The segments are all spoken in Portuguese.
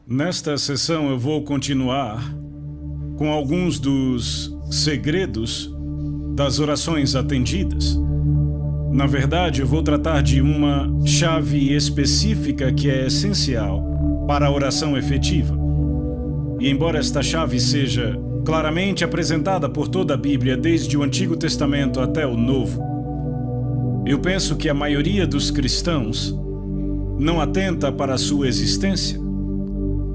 Nesta sessão eu vou continuar com alguns dos segredos das orações atendidas. Na verdade, eu vou tratar de uma chave específica que é essencial para a oração efetiva. E embora esta chave seja claramente apresentada por toda a Bíblia, desde o Antigo Testamento até o Novo, eu penso que a maioria dos cristãos não atenta para a sua existência.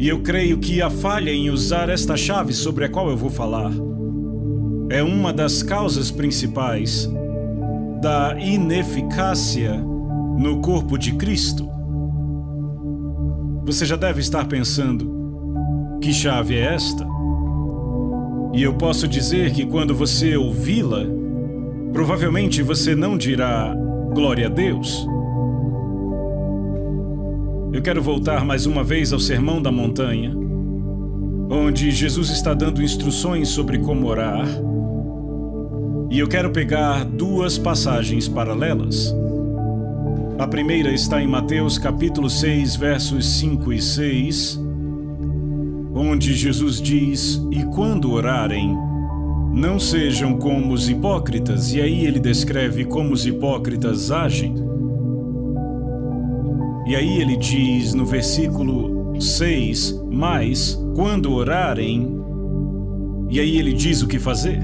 E eu creio que a falha em usar esta chave sobre a qual eu vou falar é uma das causas principais da ineficácia no corpo de Cristo. Você já deve estar pensando, que chave é esta? E eu posso dizer que quando você ouvi-la, provavelmente você não dirá glória a Deus. Eu quero voltar mais uma vez ao Sermão da Montanha, onde Jesus está dando instruções sobre como orar. E eu quero pegar duas passagens paralelas. A primeira está em Mateus capítulo 6, versos 5 e 6, onde Jesus diz: "E quando orarem, não sejam como os hipócritas", e aí ele descreve como os hipócritas agem. E aí ele diz no versículo 6, "Mas, quando orarem", e aí ele diz o que fazer.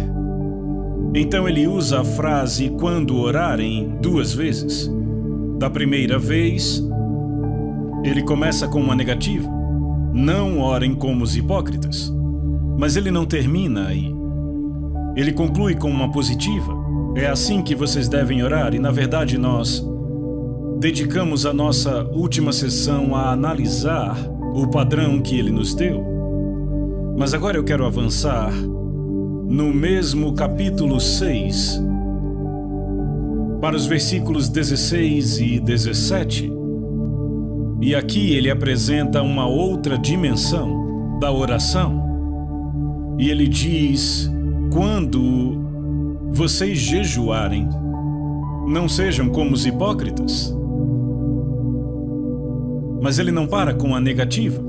Então ele usa a frase "quando orarem" duas vezes. Da primeira vez, ele começa com uma negativa: "Não orem como os hipócritas". Mas ele não termina aí. Ele conclui com uma positiva: "É assim que vocês devem orar", e na verdade nós dedicamos a nossa última sessão a analisar o padrão que ele nos deu. Mas agora eu quero avançar no mesmo capítulo 6, para os versículos 16 e 17. E aqui ele apresenta uma outra dimensão da oração. E ele diz: "Quando vocês jejuarem, não sejam como os hipócritas". Mas ele não para com a negativa.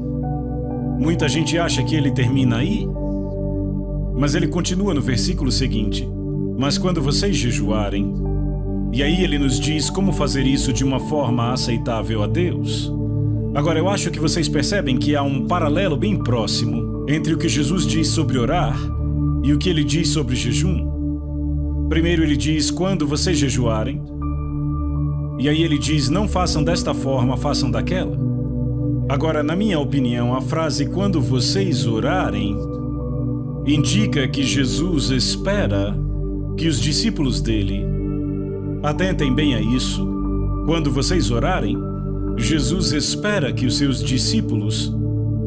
Muita gente acha que ele termina aí. Mas ele continua no versículo seguinte: "Mas quando vocês jejuarem", e aí ele nos diz como fazer isso de uma forma aceitável a Deus. Agora, eu acho que vocês percebem que há um paralelo bem próximo entre o que Jesus diz sobre orar e o que ele diz sobre jejum. Primeiro ele diz: "Quando vocês jejuarem", e aí ele diz: "Não façam desta forma, façam daquela". Agora, na minha opinião, a frase "quando vocês orarem" indica que Jesus espera que os discípulos dele atentem bem a isso. Quando vocês orarem, Jesus espera que os seus discípulos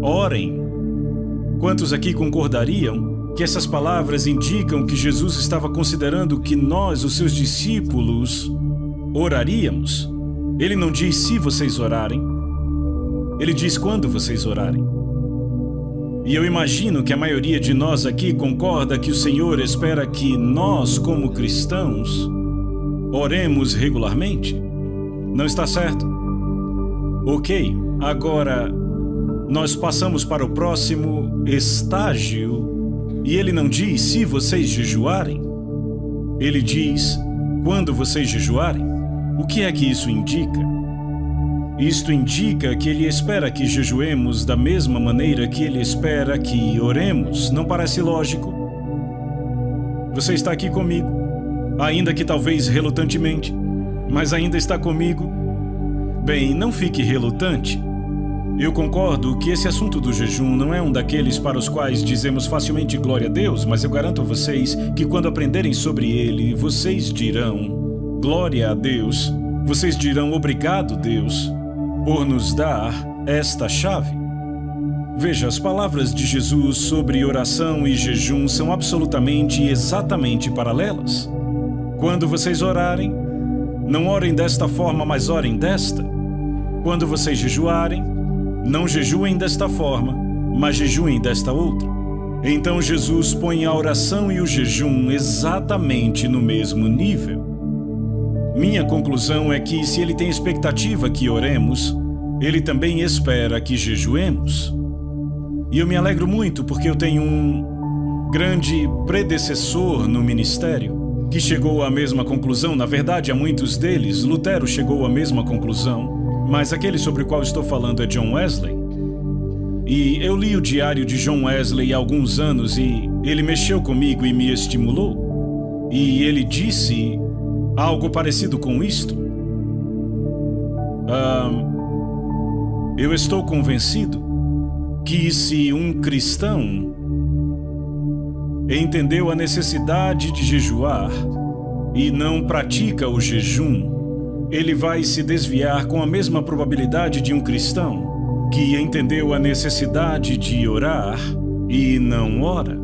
orem. Quantos aqui concordariam que essas palavras indicam que Jesus estava considerando que nós, os seus discípulos, oraríamos? Ele não diz "se vocês orarem", ele diz "quando vocês orarem". E eu imagino que a maioria de nós aqui concorda que o Senhor espera que nós, como cristãos, oremos regularmente. Não está certo? Ok, agora nós passamos para o próximo estágio e ele não diz "se vocês jejuarem", ele diz "quando vocês jejuarem". O que é que isso indica? Isto indica que ele espera que jejuemos da mesma maneira que ele espera que oremos. Não parece lógico? Você está aqui comigo, ainda que talvez relutantemente, mas ainda está comigo? Bem, não fique relutante. Eu concordo que esse assunto do jejum não é um daqueles para os quais dizemos facilmente glória a Deus, mas eu garanto a vocês que quando aprenderem sobre ele, vocês dirão glória a Deus. Vocês dirão obrigado, Deus, por nos dar esta chave. Veja, as palavras de Jesus sobre oração e jejum são absolutamente e exatamente paralelas. Quando vocês orarem, não orem desta forma, mas orem desta. Quando vocês jejuarem, não jejuem desta forma, mas jejuem desta outra. Então Jesus põe a oração e o jejum exatamente no mesmo nível. Minha conclusão é que, se ele tem expectativa que oremos, ele também espera que jejuemos. E eu me alegro muito porque eu tenho um grande predecessor no ministério que chegou à mesma conclusão. Na verdade, a muitos deles, Lutero chegou à mesma conclusão, mas aquele sobre o qual estou falando é John Wesley. E eu li o diário de John Wesley há alguns anos e ele mexeu comigo e me estimulou. E ele disse algo parecido com isto. Eu estou convencido que se um cristão entendeu a necessidade de jejuar e não pratica o jejum, ele vai se desviar com a mesma probabilidade de um cristão que entendeu a necessidade de orar e não ora.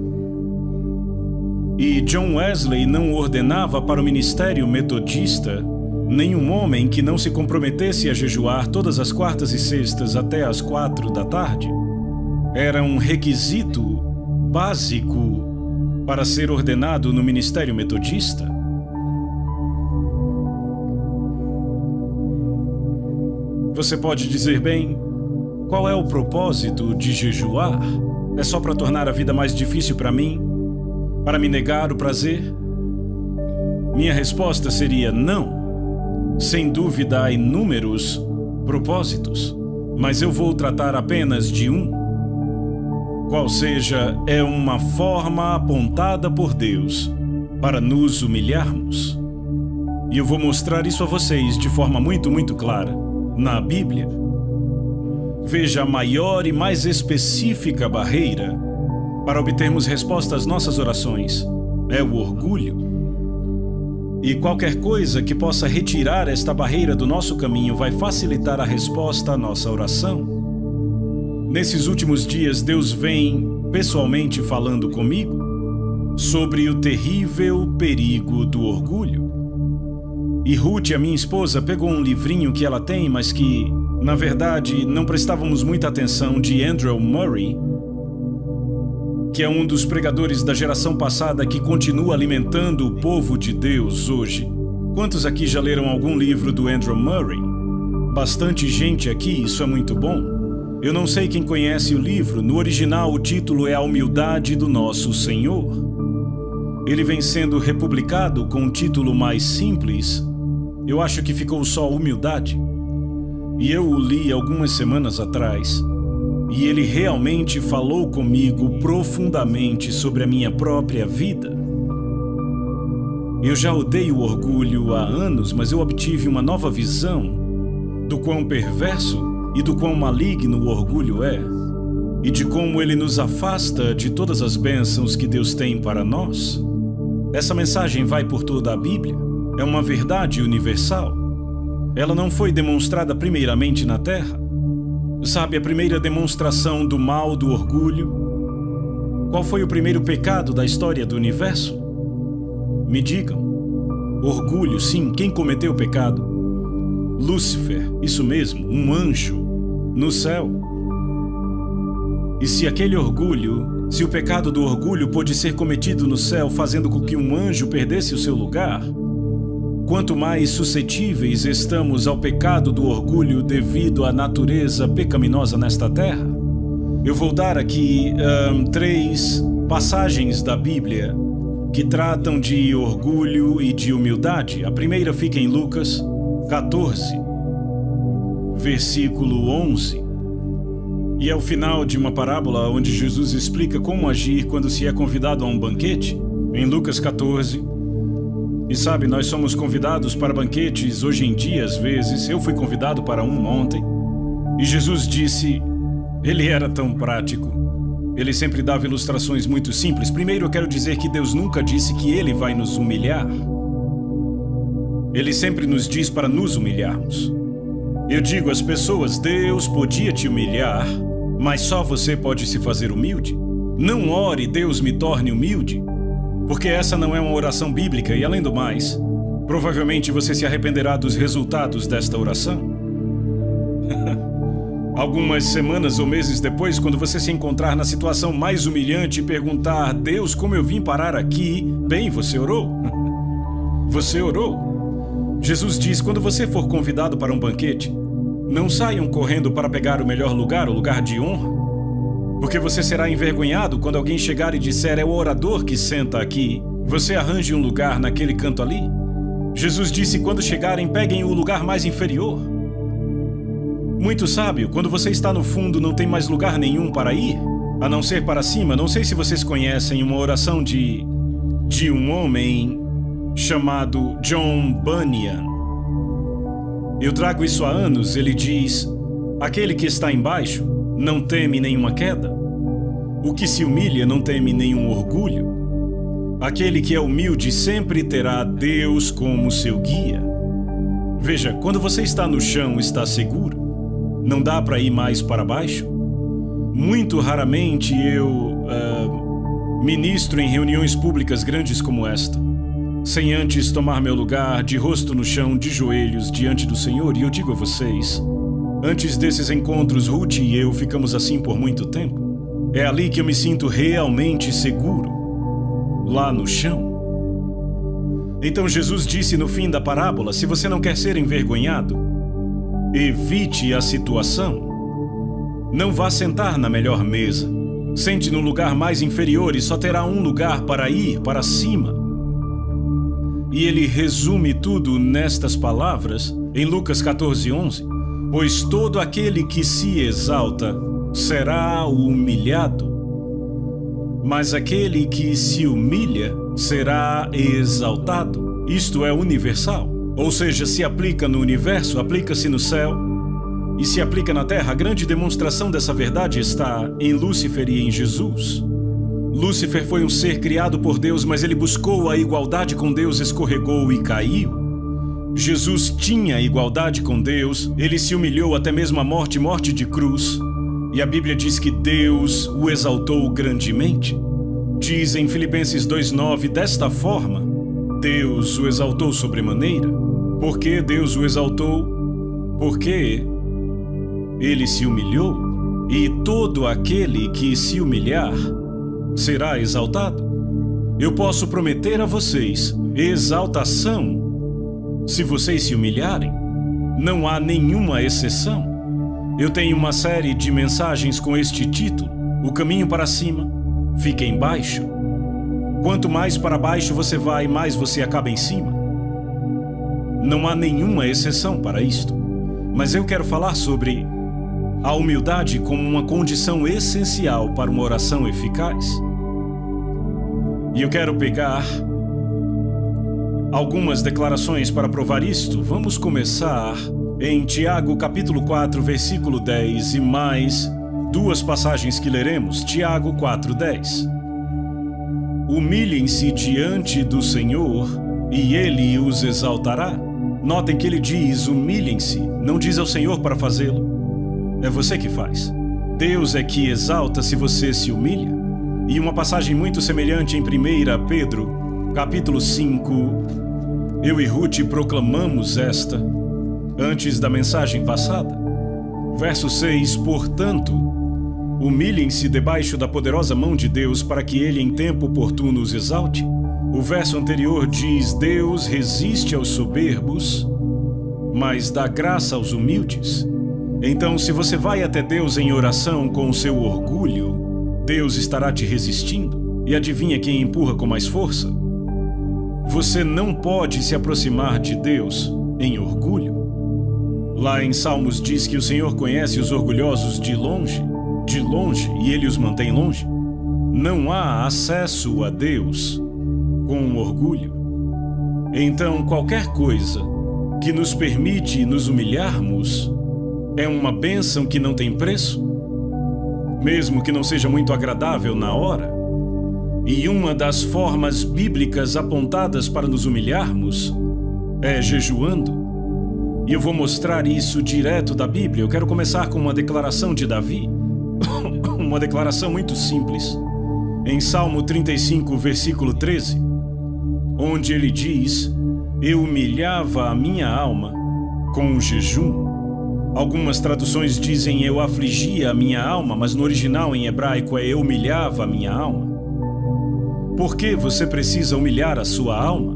E John Wesley não ordenava para o ministério metodista nenhum homem que não se comprometesse a jejuar todas as quartas e sextas até as 4 da tarde. Era um requisito básico para ser ordenado no ministério metodista. Você pode dizer, bem, qual é o propósito de jejuar? É só para tornar a vida mais difícil para mim? Para me negar o prazer? Minha resposta seria não. Sem dúvida há inúmeros propósitos, mas eu vou tratar apenas de um. Qual seja, é uma forma apontada por Deus para nos humilharmos. E eu vou mostrar isso a vocês de forma muito clara na Bíblia. Veja, a maior e mais específica barreira para obtermos resposta às nossas orações é o orgulho. E qualquer coisa que possa retirar esta barreira do nosso caminho vai facilitar a resposta à nossa oração. Nesses últimos dias, Deus vem pessoalmente falando comigo sobre o terrível perigo do orgulho. E Ruth, a minha esposa, pegou um livrinho que ela tem, mas que, na verdade, não prestávamos muita atenção, de Andrew Murray, que é um dos pregadores da geração passada que continua alimentando o povo de Deus hoje. Quantos aqui já leram algum livro do Andrew Murray? Bastante gente aqui, isso é muito bom. Eu não sei quem conhece o livro, no original o título é A Humildade do Nosso Senhor. Ele vem sendo republicado com um título mais simples. Eu acho que ficou só Humildade. E eu o li algumas semanas atrás. E ele realmente falou comigo profundamente sobre a minha própria vida. Eu já odeio o orgulho há anos, mas eu obtive uma nova visão do quão perverso e do quão maligno o orgulho é, e de como ele nos afasta de todas as bênçãos que Deus tem para nós. Essa mensagem vai por toda a Bíblia. É uma verdade universal. Ela não foi demonstrada primeiramente na Terra. Sabe, a primeira demonstração do mal do orgulho? Qual foi o primeiro pecado da história do universo? Me digam. Orgulho, sim, quem cometeu o pecado? Lúcifer, isso mesmo, um anjo no céu. E se aquele orgulho, se o pecado do orgulho pôde ser cometido no céu, fazendo com que um anjo perdesse o seu lugar, quanto mais suscetíveis estamos ao pecado do orgulho devido à natureza pecaminosa nesta terra. Eu vou dar aqui 3 passagens da Bíblia que tratam de orgulho e de humildade. A primeira fica em Lucas 14, versículo 11. E é o final de uma parábola onde Jesus explica como agir quando se é convidado a um banquete, em Lucas 14. E sabe, nós somos convidados para banquetes hoje em dia, às vezes. Eu fui convidado para um ontem. E Jesus disse, ele era tão prático. Ele sempre dava ilustrações muito simples. Primeiro, eu quero dizer que Deus nunca disse que ele vai nos humilhar. Ele sempre nos diz para nos humilharmos. Eu digo às pessoas, Deus podia te humilhar, mas só você pode se fazer humilde. Não ore, Deus me torne humilde, porque essa não é uma oração bíblica e, além do mais, provavelmente você se arrependerá dos resultados desta oração. Algumas semanas ou meses depois, quando você se encontrar na situação mais humilhante e perguntar, Deus, como eu vim parar aqui? Bem, você orou. Você orou. Jesus diz, quando você for convidado para um banquete, não saiam correndo para pegar o melhor lugar, o lugar de honra. Porque você será envergonhado quando alguém chegar e disser: é o orador que senta aqui. Você arranje um lugar naquele canto ali. Jesus disse: quando chegarem, peguem o lugar mais inferior. Muito sábio, quando você está no fundo, não tem mais lugar nenhum para ir, a não ser para cima. Não sei se vocês conhecem uma oração de um homem chamado John Bunyan. Eu trago isso há anos. Ele diz: aquele que está embaixo não teme nenhuma queda. O que se humilha não teme nenhum orgulho. Aquele que é humilde sempre terá Deus como seu guia. Veja, quando você está no chão, está seguro. Não dá para ir mais para baixo. Muito raramente eu ministro em reuniões públicas grandes como esta, sem antes tomar meu lugar de rosto no chão, de joelhos diante do Senhor. E eu digo a vocês, antes desses encontros, Ruth e eu ficamos assim por muito tempo. É ali que eu me sinto realmente seguro, lá no chão. Então Jesus disse no fim da parábola: se você não quer ser envergonhado, evite a situação. Não vá sentar na melhor mesa. Sente no lugar mais inferior e só terá um lugar para ir, para cima. E ele resume tudo nestas palavras em Lucas 14:11. Pois todo aquele que se exalta será humilhado, mas aquele que se humilha será exaltado. Isto é universal. Ou seja, se aplica no universo, aplica-se no céu e se aplica na terra. A grande demonstração dessa verdade está em Lúcifer e em Jesus. Lúcifer foi um ser criado por Deus, mas ele buscou a igualdade com Deus, escorregou e caiu. Jesus tinha igualdade com Deus, ele se humilhou até mesmo à morte, morte de cruz. E a Bíblia diz que Deus o exaltou grandemente. Diz em Filipenses 2:9, desta forma, Deus o exaltou sobremaneira. Por que Deus o exaltou? Porque ele se humilhou, e todo aquele que se humilhar será exaltado. Eu posso prometer a vocês exaltação se vocês se humilharem. Não há nenhuma exceção. Eu tenho uma série de mensagens com este título: O caminho para cima fica embaixo. Quanto mais para baixo você vai, mais você acaba em cima. Não há nenhuma exceção para isto. Mas eu quero falar sobre a humildade como uma condição essencial para uma oração eficaz. E eu quero pegar algumas declarações para provar isto. Vamos começar em Tiago capítulo 4, versículo 10 e mais duas passagens que leremos. Tiago 4:10. Humilhem-se diante do Senhor e Ele os exaltará. Notem que ele diz humilhem-se, não diz ao Senhor para fazê-lo. É você que faz. Deus é que exalta se você se humilha. E uma passagem muito semelhante em 1 Pedro, capítulo 5, eu e Ruth proclamamos esta antes da mensagem passada. Verso 6, portanto, humilhem-se debaixo da poderosa mão de Deus para que Ele em tempo oportuno os exalte. O verso anterior diz: Deus resiste aos soberbos, mas dá graça aos humildes. Então, se você vai até Deus em oração com o seu orgulho, Deus estará te resistindo. E adivinha quem empurra com mais força? Você não pode se aproximar de Deus em orgulho. Lá em Salmos diz que o Senhor conhece os orgulhosos de longe, e Ele os mantém longe. Não há acesso a Deus com orgulho. Então, qualquer coisa que nos permite nos humilharmos é uma bênção que não tem preço, mesmo que não seja muito agradável na hora. E uma das formas bíblicas apontadas para nos humilharmos é jejuando. E eu vou mostrar isso direto da Bíblia. Eu quero começar com uma declaração de Davi, uma declaração muito simples, em Salmo 35, versículo 13, onde ele diz: eu humilhava a minha alma com o jejum. Algumas traduções dizem eu afligia a minha alma, mas no original em hebraico é eu humilhava a minha alma. Por que você precisa humilhar a sua alma?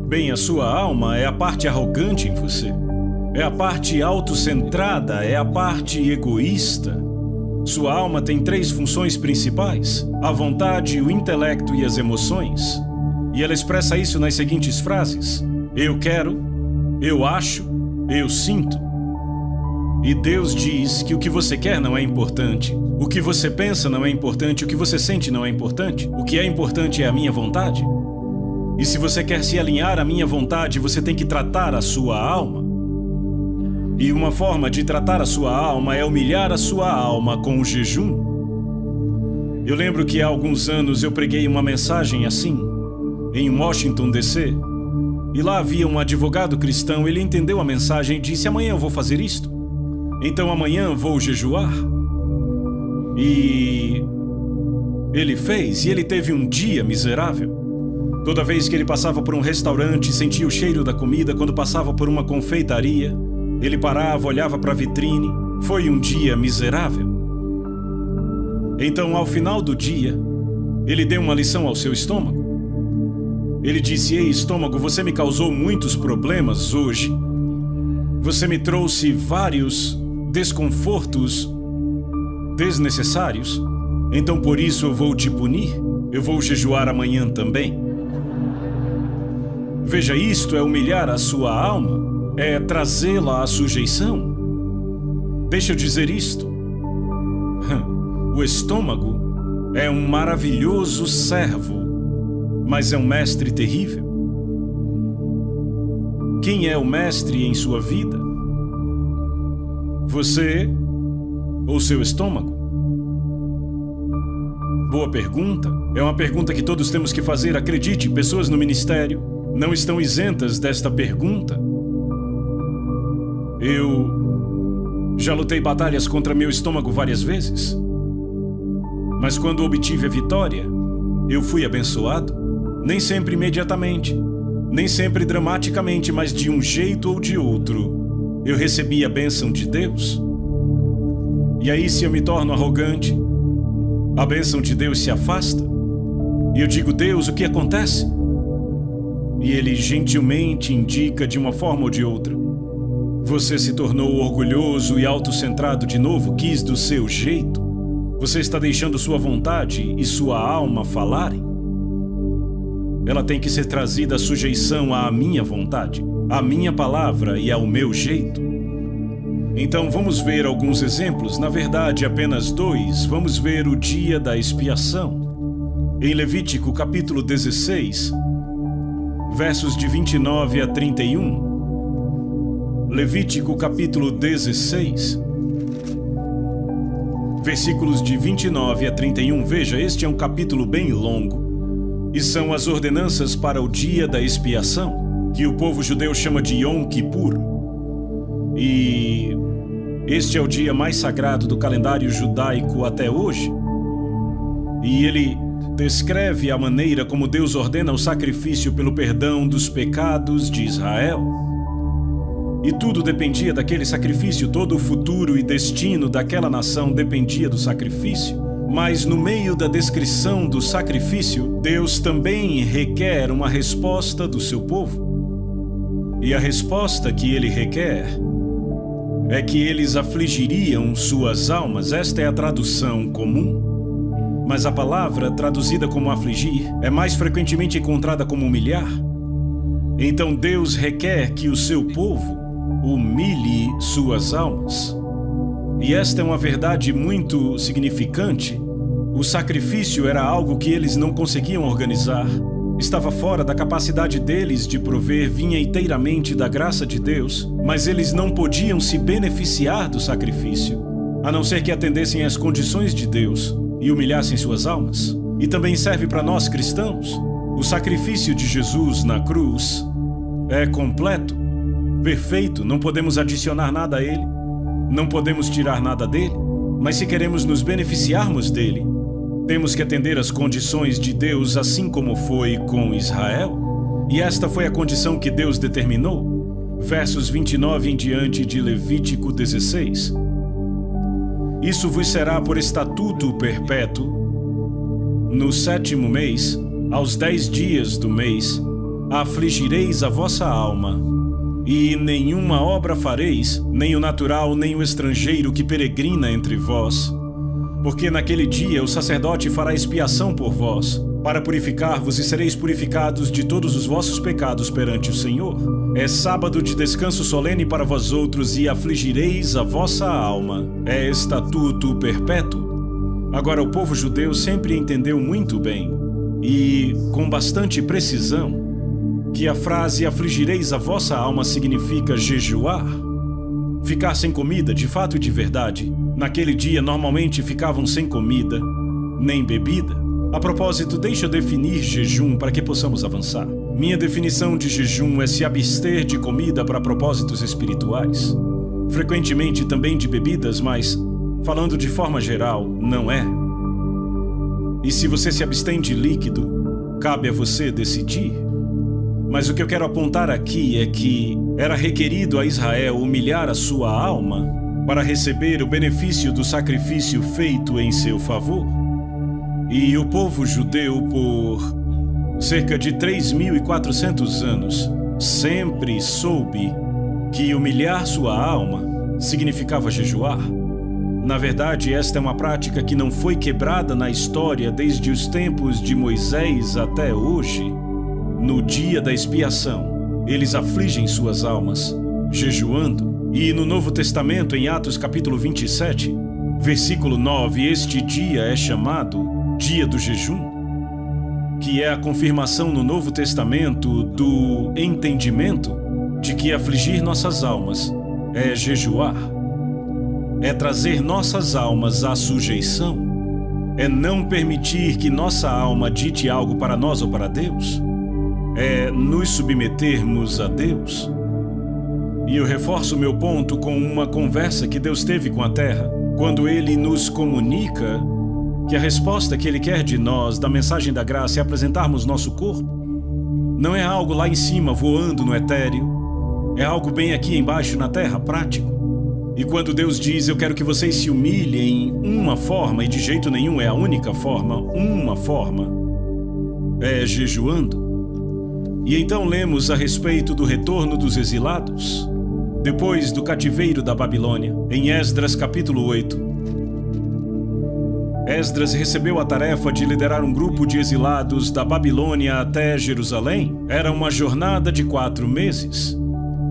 Bem, a sua alma é a parte arrogante em você. É a parte autocentrada, é a parte egoísta. Sua alma tem 3 funções principais: a vontade, o intelecto e as emoções. E ela expressa isso nas seguintes frases: eu quero, eu acho, eu sinto. E Deus diz que o que você quer não é importante, o que você pensa não é importante, o que você sente não é importante. O que é importante é a minha vontade. E se você quer se alinhar à minha vontade, você tem que tratar a sua alma. E uma forma de tratar a sua alma é humilhar a sua alma com o jejum. Eu lembro que há alguns anos eu preguei uma mensagem assim, em Washington, D.C. E lá havia um advogado cristão, ele entendeu a mensagem e disse: amanhã eu vou fazer isto. Então amanhã vou jejuar. E ele fez, e ele teve um dia miserável. Toda vez que ele passava por um restaurante, sentia o cheiro da comida. Quando passava por uma confeitaria, ele parava, olhava para a vitrine. Foi um dia miserável. Então, ao final do dia, ele deu uma lição ao seu estômago. Ele disse: ei, estômago, você me causou muitos problemas hoje. Você me trouxe vários desconfortos desnecessários. Então, por isso, eu vou te punir. Eu vou jejuar amanhã também. Veja, isto é humilhar a sua alma. É trazê-la à sujeição. Deixa eu dizer isto. O estômago é um maravilhoso servo, mas é um mestre terrível. Quem é o mestre em sua vida? Você ou seu estômago? Boa pergunta. É uma pergunta que todos temos que fazer. Acredite, pessoas no ministério não estão isentas desta pergunta. Eu já lutei batalhas contra meu estômago várias vezes. Mas quando obtive a vitória, eu fui abençoado. Nem sempre imediatamente, nem sempre dramaticamente, mas de um jeito ou de outro, eu recebi a bênção de Deus. E aí, se eu me torno arrogante, a bênção de Deus se afasta. E eu digo: Deus, o que acontece? E Ele gentilmente indica de uma forma ou de outra: você se tornou orgulhoso e autocentrado de novo, quis do seu jeito. Você está deixando sua vontade e sua alma falarem. Ela tem que ser trazida à sujeição à minha vontade, à minha palavra e ao meu jeito. Então vamos ver alguns exemplos, na verdade apenas 2. Vamos ver o dia da expiação. Em Levítico capítulo 16, versos de 29 a 31. Levítico capítulo 16, versículos de 29 a 31. Veja, este é um capítulo bem longo. E são as ordenanças para o dia da expiação, que o povo judeu chama de Yom Kippur. E este é o dia mais sagrado do calendário judaico até hoje. E ele descreve a maneira como Deus ordena o sacrifício pelo perdão dos pecados de Israel. E tudo dependia daquele sacrifício, todo o futuro e destino daquela nação dependia do sacrifício. Mas no meio da descrição do sacrifício, Deus também requer uma resposta do seu povo. E a resposta que ele requer é que eles afligiriam suas almas. Esta é a tradução comum. Mas a palavra traduzida como afligir é mais frequentemente encontrada como humilhar. Então Deus requer que o seu povo humilhe suas almas. E esta é uma verdade muito significante. O sacrifício era algo que eles não conseguiam organizar. Estava fora da capacidade deles de prover, vinha inteiramente da graça de Deus, mas eles não podiam se beneficiar do sacrifício, a não ser que atendessem às condições de Deus e humilhassem suas almas. E também serve para nós cristãos. O sacrifício de Jesus na cruz é completo, perfeito, não podemos adicionar nada a ele, não podemos tirar nada dele, mas se queremos nos beneficiarmos dele, temos que atender às condições de Deus, assim como foi com Israel. E esta foi a condição que Deus determinou. Versos 29 em diante de Levítico 16. Isso vos será por estatuto perpétuo. No 7º mês, aos 10 dias do mês, afligireis a vossa alma, e nenhuma obra fareis, nem o natural, nem o estrangeiro que peregrina entre vós, Porque naquele dia o sacerdote fará expiação por vós, para purificar-vos, e sereis purificados de todos os vossos pecados perante o Senhor. É sábado de descanso solene para vós outros, e afligireis a vossa alma. É estatuto perpétuo. Agora, o povo judeu sempre entendeu muito bem, e com bastante precisão, que a frase afligireis a vossa alma significa jejuar. Ficar sem comida, de fato e de verdade. Naquele dia, normalmente ficavam sem comida, nem bebida. A propósito, deixa eu definir jejum para que possamos avançar. Minha definição de jejum é se abster de comida para propósitos espirituais. Frequentemente também de bebidas, mas, falando de forma geral, não é. E se você se abstém de líquido, cabe a você decidir. Mas o que eu quero apontar aqui é que era requerido a Israel humilhar a sua alma para receber o benefício do sacrifício feito em seu favor. E o povo judeu, por cerca de 3.400 anos, sempre soube que humilhar sua alma significava jejuar. Na verdade, esta é uma prática que não foi quebrada na história desde os tempos de Moisés até hoje. No dia da expiação, eles afligem suas almas, jejuando. E no Novo Testamento, em Atos capítulo 27, versículo 9, este dia é chamado Dia do Jejum, que é a confirmação no Novo Testamento do entendimento de que afligir nossas almas é jejuar, é trazer nossas almas à sujeição, é não permitir que nossa alma dite algo para nós ou para Deus, é nos submetermos a Deus. E eu reforço meu ponto com uma conversa que Deus teve com a terra, quando Ele nos comunica que a resposta que Ele quer de nós, da mensagem da graça, é apresentarmos nosso corpo. Não é algo lá em cima, voando no etéreo. É algo bem aqui embaixo na terra, prático. E quando Deus diz, eu quero que vocês se humilhem uma forma, e de jeito nenhum é a única forma, uma forma, é jejuando. E então lemos a respeito do retorno dos exilados, depois do cativeiro da Babilônia, em Esdras capítulo 8. Esdras recebeu a tarefa de liderar um grupo de exilados da Babilônia até Jerusalém. Era uma jornada de 4 meses.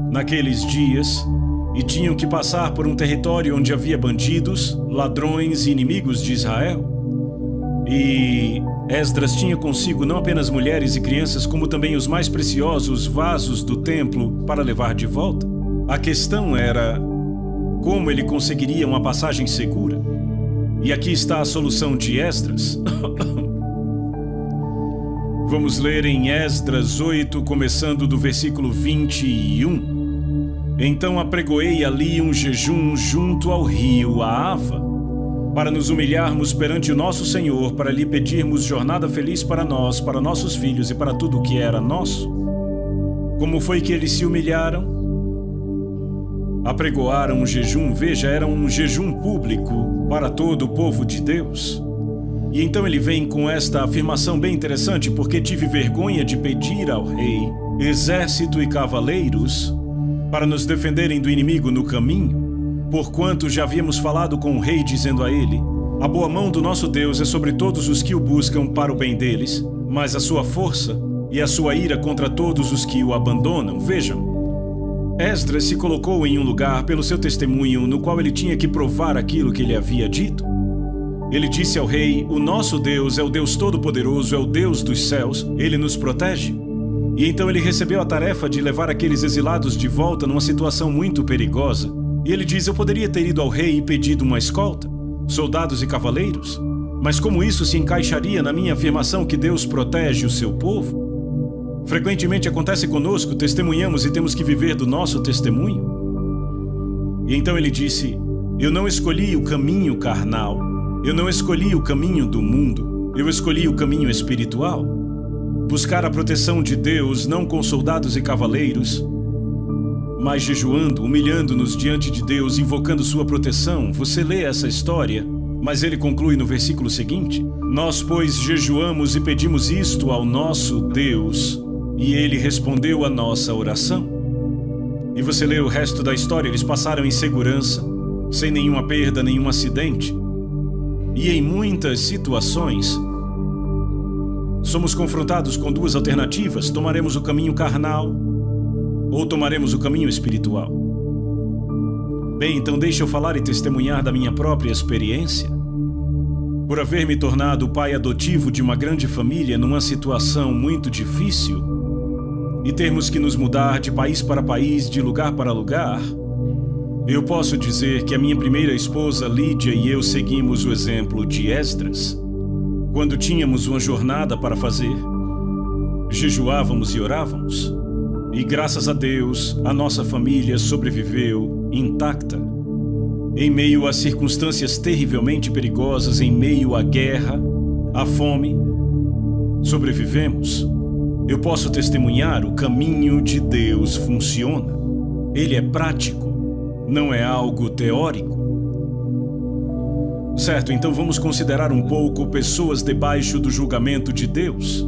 Naqueles dias, e tinham que passar por um território onde havia bandidos, ladrões e inimigos de Israel. E Esdras tinha consigo não apenas mulheres e crianças, como também os mais preciosos vasos do templo para levar de volta. A questão era como ele conseguiria uma passagem segura. E aqui está a solução de Esdras. Vamos ler em Esdras 8, começando do versículo 21. Então apregoei ali um jejum junto ao rio Ahava, para nos humilharmos perante o nosso Senhor, para lhe pedirmos jornada feliz para nós, para nossos filhos e para tudo o que era nosso. Como foi que eles se humilharam? Apregoaram um jejum, veja, era um jejum público para todo o povo de Deus. E então ele vem com esta afirmação bem interessante, porque tive vergonha de pedir ao rei, exército e cavaleiros, para nos defenderem do inimigo no caminho. Porquanto já havíamos falado com o rei, dizendo a ele, a boa mão do nosso Deus é sobre todos os que o buscam para o bem deles, mas a sua força e a sua ira contra todos os que o abandonam. Vejam, Esdras se colocou em um lugar pelo seu testemunho, no qual ele tinha que provar aquilo que ele havia dito. Ele disse ao rei, o nosso Deus é o Deus Todo-Poderoso, é o Deus dos céus, ele nos protege. E então ele recebeu a tarefa de levar aqueles exilados de volta numa situação muito perigosa. E ele diz, eu poderia ter ido ao rei e pedido uma escolta, soldados e cavaleiros, mas como isso se encaixaria na minha afirmação que Deus protege o seu povo? Frequentemente acontece conosco, testemunhamos e temos que viver do nosso testemunho. E então ele disse, eu não escolhi o caminho carnal, eu não escolhi o caminho do mundo, eu escolhi o caminho espiritual. Buscar a proteção de Deus não com soldados e cavaleiros, mas jejuando, humilhando-nos diante de Deus, invocando sua proteção. Você lê essa história, mas ele conclui no versículo seguinte, nós, pois, jejuamos e pedimos isto ao nosso Deus, e ele respondeu a nossa oração. E você lê o resto da história, eles passaram em segurança, sem nenhuma perda, nenhum acidente. E em muitas situações, somos confrontados com duas alternativas: tomaremos o caminho carnal ou tomaremos o caminho espiritual. Bem, então deixa eu falar e testemunhar da minha própria experiência. Por haver me tornado o pai adotivo de uma grande família numa situação muito difícil e termos que nos mudar de país para país, de lugar para lugar, eu posso dizer que a minha primeira esposa, Lídia, e eu seguimos o exemplo de Esdras. Quando tínhamos uma jornada para fazer, jejuávamos e orávamos. E graças a Deus, a nossa família sobreviveu intacta. Em meio a circunstâncias terrivelmente perigosas, em meio à guerra, à fome, sobrevivemos. Eu posso testemunhar: o caminho de Deus funciona. Ele é prático. Não é algo teórico. Certo, então vamos considerar um pouco pessoas debaixo do julgamento de Deus.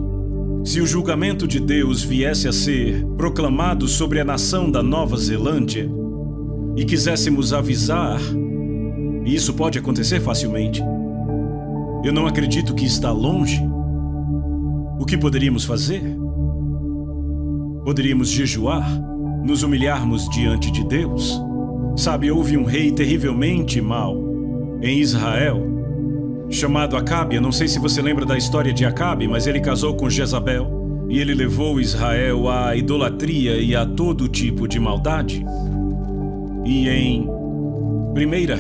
Se o julgamento de Deus viesse a ser proclamado sobre a nação da Nova Zelândia e quiséssemos avisar, e isso pode acontecer facilmente, eu não acredito que está longe. O que poderíamos fazer? Poderíamos jejuar, nos humilharmos diante de Deus. Sabe, houve um rei terrivelmente mau em Israel, chamado Acabe. Eu não sei se você lembra da história de Acabe, mas ele casou com Jezabel e ele levou Israel à idolatria e a todo tipo de maldade. E em 1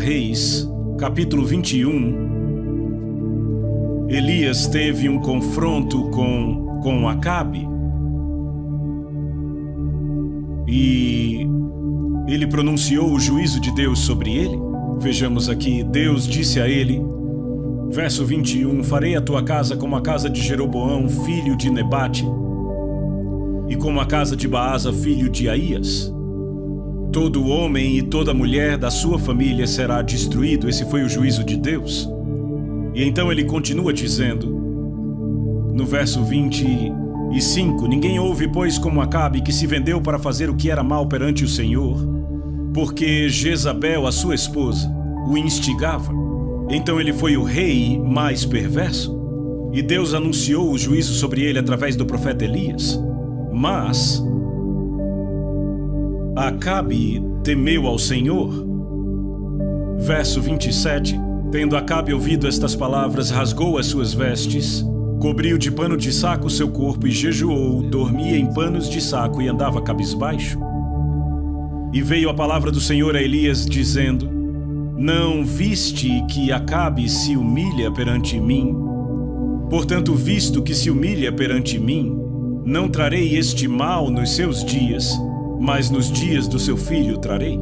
Reis, capítulo 21, Elias teve um confronto com Acabe. E ele pronunciou o juízo de Deus sobre ele. Vejamos aqui, Deus disse a ele, verso 21, farei a tua casa como a casa de Jeroboão, filho de Nebate, e como a casa de Baasa, filho de Aías. Todo homem e toda mulher da sua família será destruído. Esse foi o juízo de Deus. E então ele continua dizendo, no verso 25, ninguém houve, pois, como Acabe, que se vendeu para fazer o que era mal perante o Senhor, porque Jezabel, a sua esposa, o instigava. Então ele foi o rei mais perverso, e Deus anunciou o juízo sobre ele através do profeta Elias. Mas Acabe temeu ao Senhor. Verso 27, tendo Acabe ouvido estas palavras, rasgou as suas vestes, cobriu de pano de saco o seu corpo e jejuou, dormia em panos de saco e andava cabisbaixo. E veio a palavra do Senhor a Elias, dizendo, não viste que Acabe se humilha perante mim? Portanto, visto que se humilha perante mim, não trarei este mal nos seus dias, mas nos dias do seu filho trarei.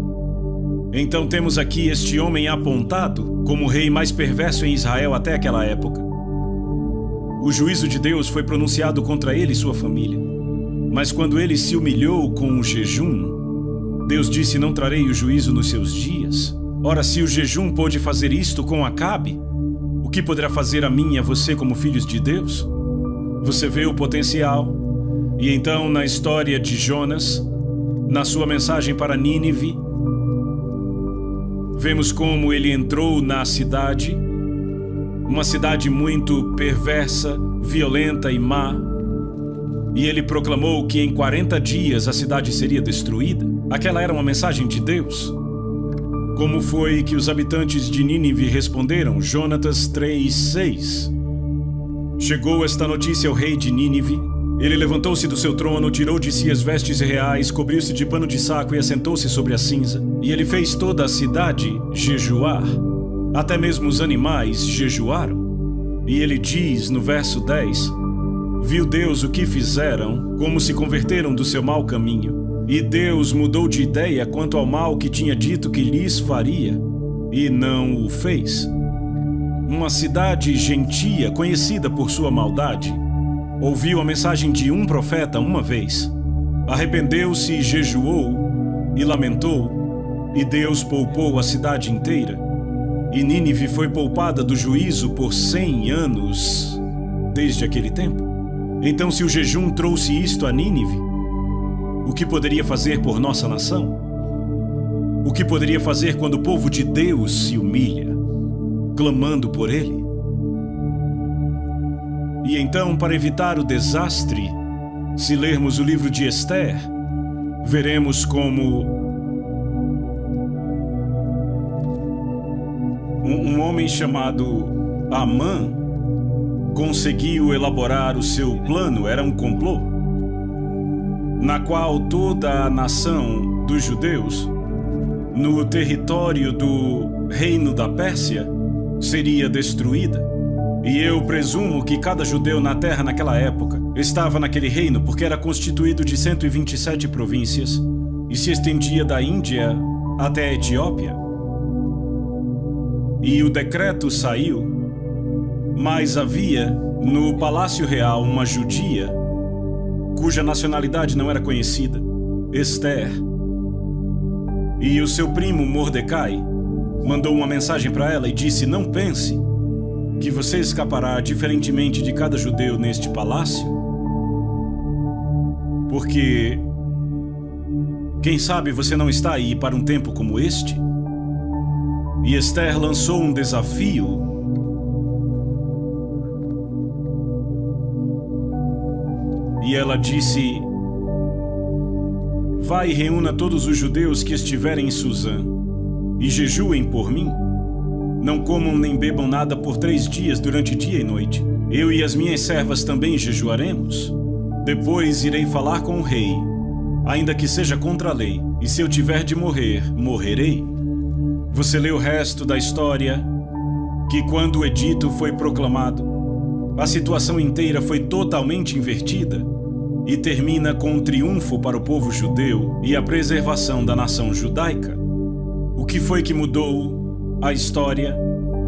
Então temos aqui este homem apontado como o rei mais perverso em Israel até aquela época. O juízo de Deus foi pronunciado contra ele e sua família. Mas quando ele se humilhou com o jejum, Deus disse, não trarei o juízo nos seus dias. Ora, se o jejum pôde fazer isto com Acabe, o que poderá fazer a mim e a você como filhos de Deus? Você vê o potencial. E então, na história de Jonas, na sua mensagem para Nínive, vemos como ele entrou na cidade, uma cidade muito perversa, violenta e má, e ele proclamou que em 40 dias a cidade seria destruída. Aquela era uma mensagem de Deus. Como foi que os habitantes de Nínive responderam? Jonatas 3:6. Chegou esta notícia ao rei de Nínive. Ele levantou-se do seu trono, tirou de si as vestes reais, cobriu-se de pano de saco e assentou-se sobre a cinza. E ele fez toda a cidade jejuar. Até mesmo os animais jejuaram. E ele diz no verso 10, viu Deus o que fizeram, como se converteram do seu mau caminho. E Deus mudou de ideia quanto ao mal que tinha dito que lhes faria, e não o fez. Uma cidade gentia, conhecida por sua maldade, ouviu a mensagem de um profeta uma vez, arrependeu-se e jejuou, e lamentou, e Deus poupou a cidade inteira. E Nínive foi poupada do juízo por 100 anos, desde aquele tempo. Então, se o jejum trouxe isto a Nínive, o que poderia fazer por nossa nação? O que poderia fazer quando o povo de Deus se humilha? clamando por ele. E então, para evitar o desastre, se lermos o livro de Esther, veremos como um homem chamado Amã conseguiu elaborar o seu plano. Era um complô, na qual toda a nação dos judeus, no território do reino da Pérsia, seria destruída. E eu presumo que cada judeu na terra naquela época estava naquele reino porque era constituído de 127 províncias e se estendia da Índia até a Etiópia. E o decreto saiu, mas havia no Palácio Real uma judia cuja nacionalidade não era conhecida, Esther. E o seu primo Mordecai mandou uma mensagem para ela e disse: não pense que você escapará diferentemente de cada judeu neste palácio, porque quem sabe você não está aí para um tempo como este. E Esther lançou um desafio. E ela disse: vai e reúna todos os judeus que estiverem em Suzã e jejuem por mim. Não comam nem bebam nada por 3 dias durante dia e noite. Eu e as minhas servas também jejuaremos. Depois irei falar com o rei, ainda que seja contra a lei, e se eu tiver de morrer, morrerei. Você lê o resto da história, que quando o edito foi proclamado, a situação inteira foi totalmente invertida e termina com um triunfo para o povo judeu e a preservação da nação judaica. O que foi que mudou a história?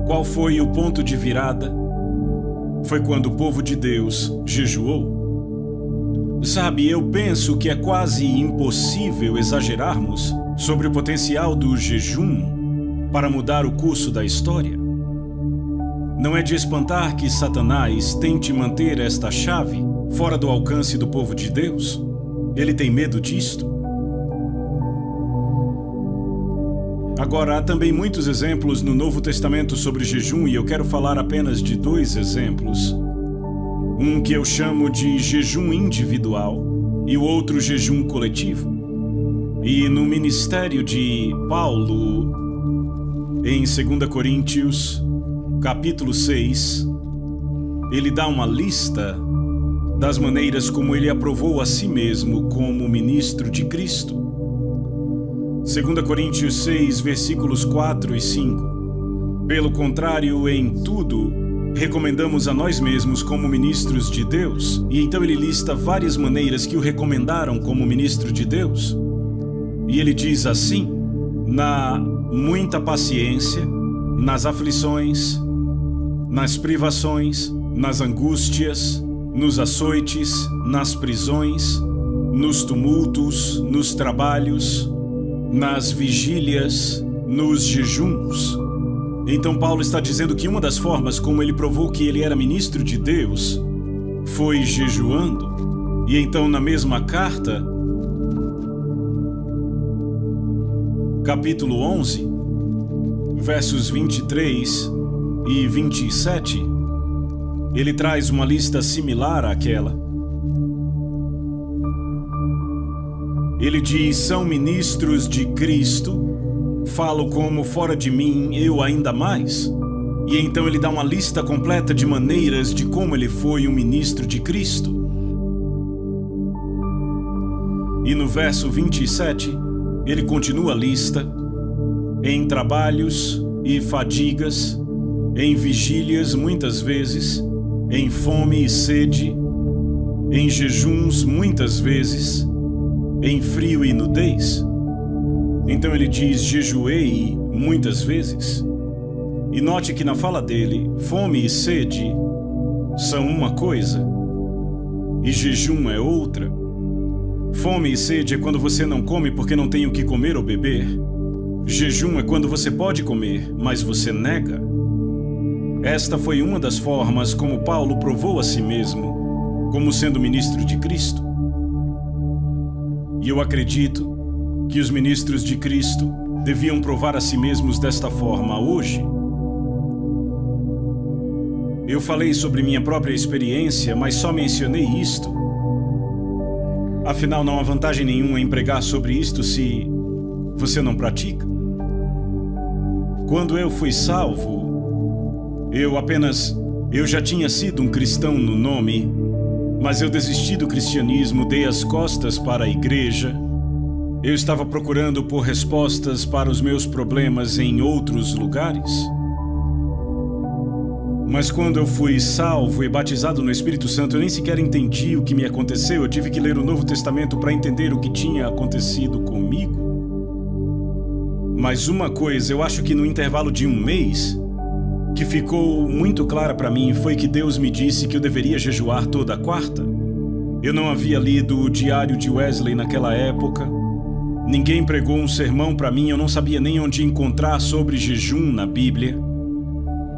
Qual foi o ponto de virada? Foi quando o povo de Deus jejuou. Sabe, eu penso que é quase impossível exagerarmos sobre o potencial do jejum para mudar o curso da história. Não é de espantar que Satanás tente manter esta chave fora do alcance do povo de Deus. Ele tem medo disto. Agora, há também muitos exemplos no Novo Testamento sobre jejum e eu quero falar apenas de 2 exemplos. Um que eu chamo de jejum individual e o outro jejum coletivo. E no ministério de Paulo, em 2 Coríntios, capítulo 6, ele dá uma lista das maneiras como ele aprovou a si mesmo como ministro de Cristo. 2 Coríntios 6, versículos 4 e 5. Pelo contrário, em tudo, recomendamos a nós mesmos como ministros de Deus. E então ele lista várias maneiras que o recomendaram como ministro de Deus. E ele diz assim: na muita paciência, nas aflições, nas privações, nas angústias, nos açoites, nas prisões, nos tumultos, nos trabalhos, nas vigílias, nos jejuns. Então Paulo está dizendo que uma das formas como ele provou que ele era ministro de Deus foi jejuando. E então na mesma carta, capítulo 11, versos 23 e 27, ele traz uma lista similar àquela. Ele diz: são ministros de Cristo, falo como fora de mim eu ainda mais. E então ele dá uma lista completa de maneiras de como ele foi um ministro de Cristo. E no verso 27, ele continua a lista: em trabalhos e fadigas, em vigílias muitas vezes, em fome e sede, em jejuns muitas vezes, em frio e nudez. Então ele diz: jejuei muitas vezes. E note que na fala dele, fome e sede são uma coisa e jejum é outra. Fome e sede é quando você não come porque não tem o que comer ou beber. Jejum é quando você pode comer, mas você nega. Esta foi uma das formas como Paulo provou a si mesmo como sendo ministro de Cristo. E eu acredito que os ministros de Cristo deviam provar a si mesmos desta forma hoje. Eu falei sobre minha própria experiência, mas só mencionei isto. Afinal, não há vantagem nenhuma em pregar sobre isto se você não pratica. Quando eu fui salvo, eu já tinha sido um cristão no nome, mas eu desisti do cristianismo, dei as costas para a igreja. Eu estava procurando por respostas para os meus problemas em outros lugares. Mas quando eu fui salvo e batizado no Espírito Santo, eu nem sequer entendi o que me aconteceu. Eu tive que ler o Novo Testamento para entender o que tinha acontecido comigo. Mas uma coisa, eu acho que no intervalo de um mês, que ficou muito clara para mim, foi que Deus me disse que eu deveria jejuar toda quarta. Eu não havia lido o Diário de Wesley naquela época. Ninguém pregou um sermão para mim, eu não sabia nem onde encontrar sobre jejum na Bíblia.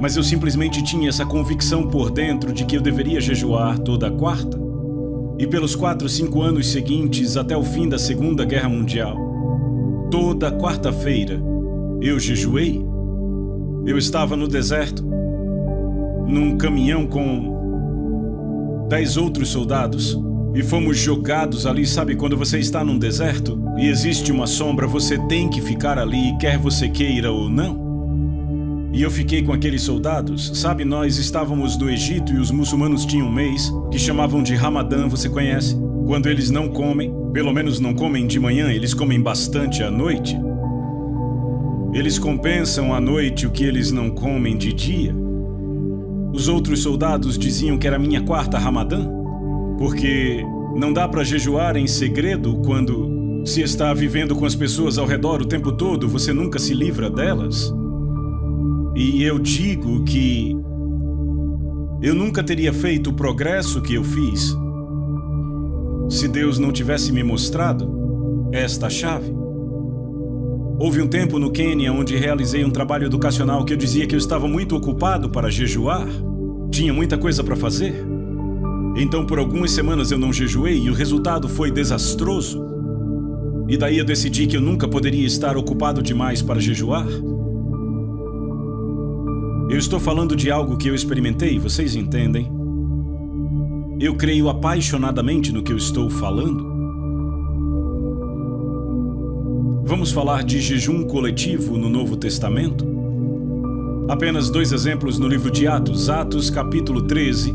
Mas eu simplesmente tinha essa convicção por dentro de que eu deveria jejuar toda quarta. E pelos 4, 5 anos seguintes, até o fim da Segunda Guerra Mundial, toda quarta-feira, eu jejuei. Eu estava no deserto, num caminhão com 10 outros soldados, e fomos jogados ali. Sabe quando você está num deserto e existe uma sombra, você tem que ficar ali, quer você queira ou não? E eu fiquei com aqueles soldados. Sabe, nós estávamos no Egito e os muçulmanos tinham um mês que chamavam de Ramadã, você conhece? Quando eles não comem, pelo menos não comem de manhã, eles comem bastante à noite. Eles compensam à noite o que eles não comem de dia. Os outros soldados diziam que era minha quarta Ramadã, porque não dá para jejuar em segredo quando se está vivendo com as pessoas ao redor o tempo todo, você nunca se livra delas. E eu digo que eu nunca teria feito o progresso que eu fiz se Deus não tivesse me mostrado esta chave. Houve um tempo no Quênia onde realizei um trabalho educacional que eu dizia que eu estava muito ocupado para jejuar. Tinha muita coisa para fazer. Então, por algumas semanas eu não jejuei e o resultado foi desastroso. E daí eu decidi que eu nunca poderia estar ocupado demais para jejuar. Eu estou falando de algo que eu experimentei, vocês entendem? Eu creio apaixonadamente no que eu estou falando. Vamos falar de jejum coletivo no Novo Testamento? Apenas 2 exemplos no livro de Atos. Atos, capítulo 13.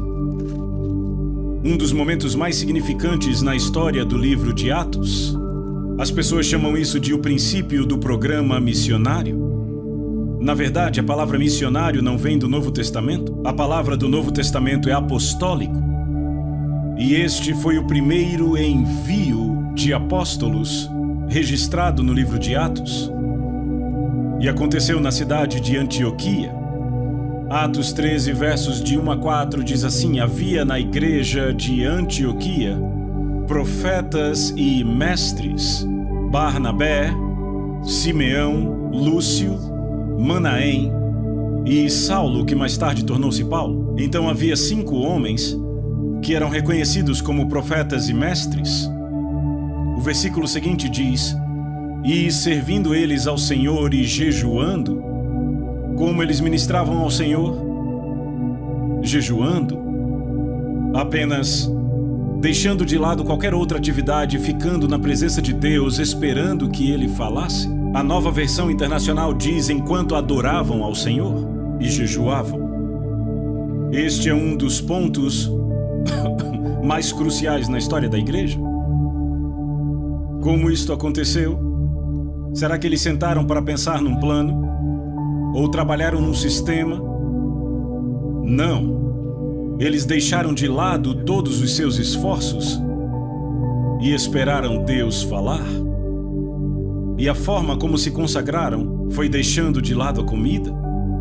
Um dos momentos mais significantes na história do livro de Atos. As pessoas chamam isso de o princípio do programa missionário. Na verdade, a palavra missionário não vem do Novo Testamento. A palavra do Novo Testamento é apostólico. E este foi o primeiro envio de apóstolos registrado no livro de Atos. E aconteceu na cidade de Antioquia. Atos 13, versos de 1 a 4 diz assim: havia na igreja de Antioquia profetas e mestres, Barnabé, Simeão, Lúcio, Manaém e Saulo, que mais tarde tornou-se Paulo. Então havia 5 homens que eram reconhecidos como profetas e mestres. O versículo seguinte diz: e servindo eles ao Senhor e jejuando. Como eles ministravam ao Senhor? Jejuando. Apenas deixando de lado qualquer outra atividade, ficando na presença de Deus, esperando que Ele falasse. A Nova Versão Internacional diz: enquanto adoravam ao Senhor e jejuavam. Este é um dos pontos mais cruciais na história da igreja. Como isto aconteceu? Será que eles sentaram para pensar num plano? Ou trabalharam num sistema? Não. Eles deixaram de lado todos os seus esforços e esperaram Deus falar. E a forma como se consagraram foi deixando de lado a comida.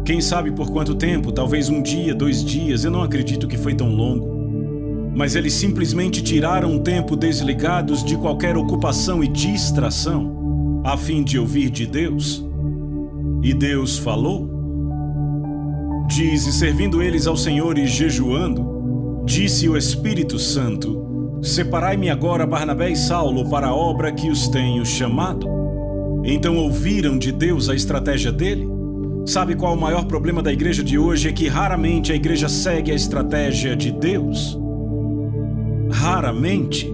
Quem sabe por quanto tempo, talvez 1 dia, 2 dias, eu não acredito que foi tão longo. Mas eles simplesmente tiraram um tempo desligados de qualquer ocupação e distração, a fim de ouvir de Deus. E Deus falou. Diz: e servindo eles ao Senhor e jejuando, disse o Espírito Santo: separai-me agora Barnabé e Saulo para a obra que os tenho chamado. Então ouviram de Deus a estratégia dele. Sabe qual o maior problema da igreja de hoje? É que raramente a igreja segue a estratégia de Deus. Raramente.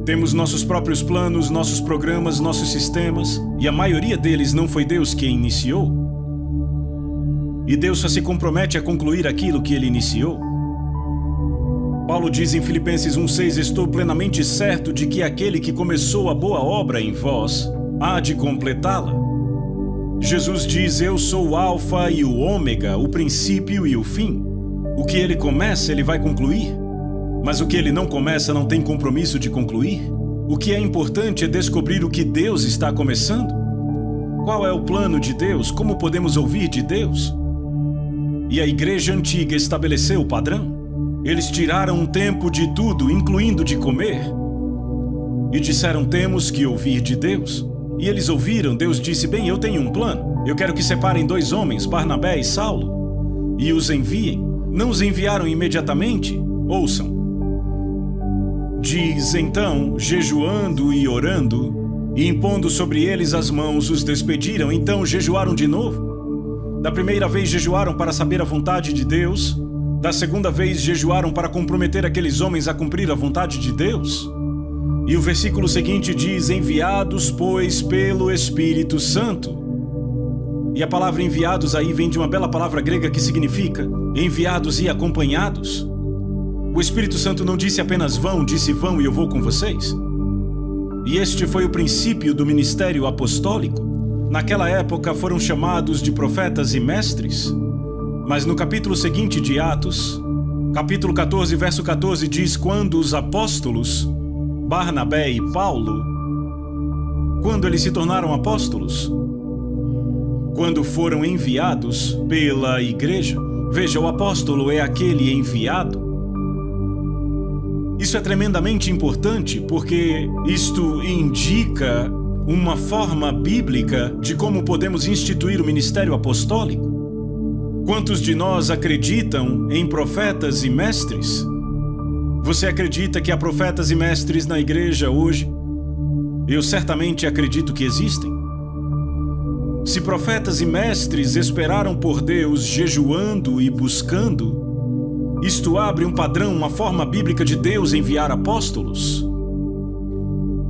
Temos nossos próprios planos, nossos programas, nossos sistemas, e a maioria deles não foi Deus quem iniciou. E Deus só se compromete a concluir aquilo que Ele iniciou. Paulo diz em Filipenses 1,6: estou plenamente certo de que aquele que começou a boa obra em vós há de completá-la. Jesus diz: eu sou o Alfa e o Ômega, o princípio e o fim. O que Ele começa, Ele vai concluir. Mas o que Ele não começa não tem compromisso de concluir. O que é importante é descobrir o que Deus está começando. Qual é o plano de Deus? Como podemos ouvir de Deus? E a igreja antiga estabeleceu o padrão. Eles tiraram um tempo de tudo, incluindo de comer, e disseram: temos que ouvir de Deus. E eles ouviram. Deus disse: bem, eu tenho um plano. Eu quero que separem 2 homens, Barnabé e Saulo, e os enviem. Não os enviaram imediatamente? Ouçam. Diz: então, jejuando e orando, e impondo sobre eles as mãos, os despediram. Então jejuaram de novo. Da primeira vez jejuaram para saber a vontade de Deus. Da segunda vez jejuaram para comprometer aqueles homens a cumprir a vontade de Deus. E o versículo seguinte diz: enviados, pois, pelo Espírito Santo. E a palavra enviados aí vem de uma bela palavra grega que significa enviados e acompanhados. O Espírito Santo não disse apenas vão, disse vão e eu vou com vocês. E este foi o princípio do ministério apostólico. Naquela época foram chamados de profetas e mestres. Mas no capítulo seguinte de Atos, capítulo 14, verso 14, diz: quando os apóstolos, Barnabé e Paulo, quando eles se tornaram apóstolos? Quando foram enviados pela igreja. Veja, o apóstolo é aquele enviado. Isso é tremendamente importante porque isto indica uma forma bíblica de como podemos instituir o ministério apostólico. Quantos de nós acreditam em profetas e mestres? Você acredita que há profetas e mestres na igreja hoje? Eu certamente acredito que existem. Se profetas e mestres esperaram por Deus jejuando e buscando, isto abre um padrão, uma forma bíblica de Deus enviar apóstolos.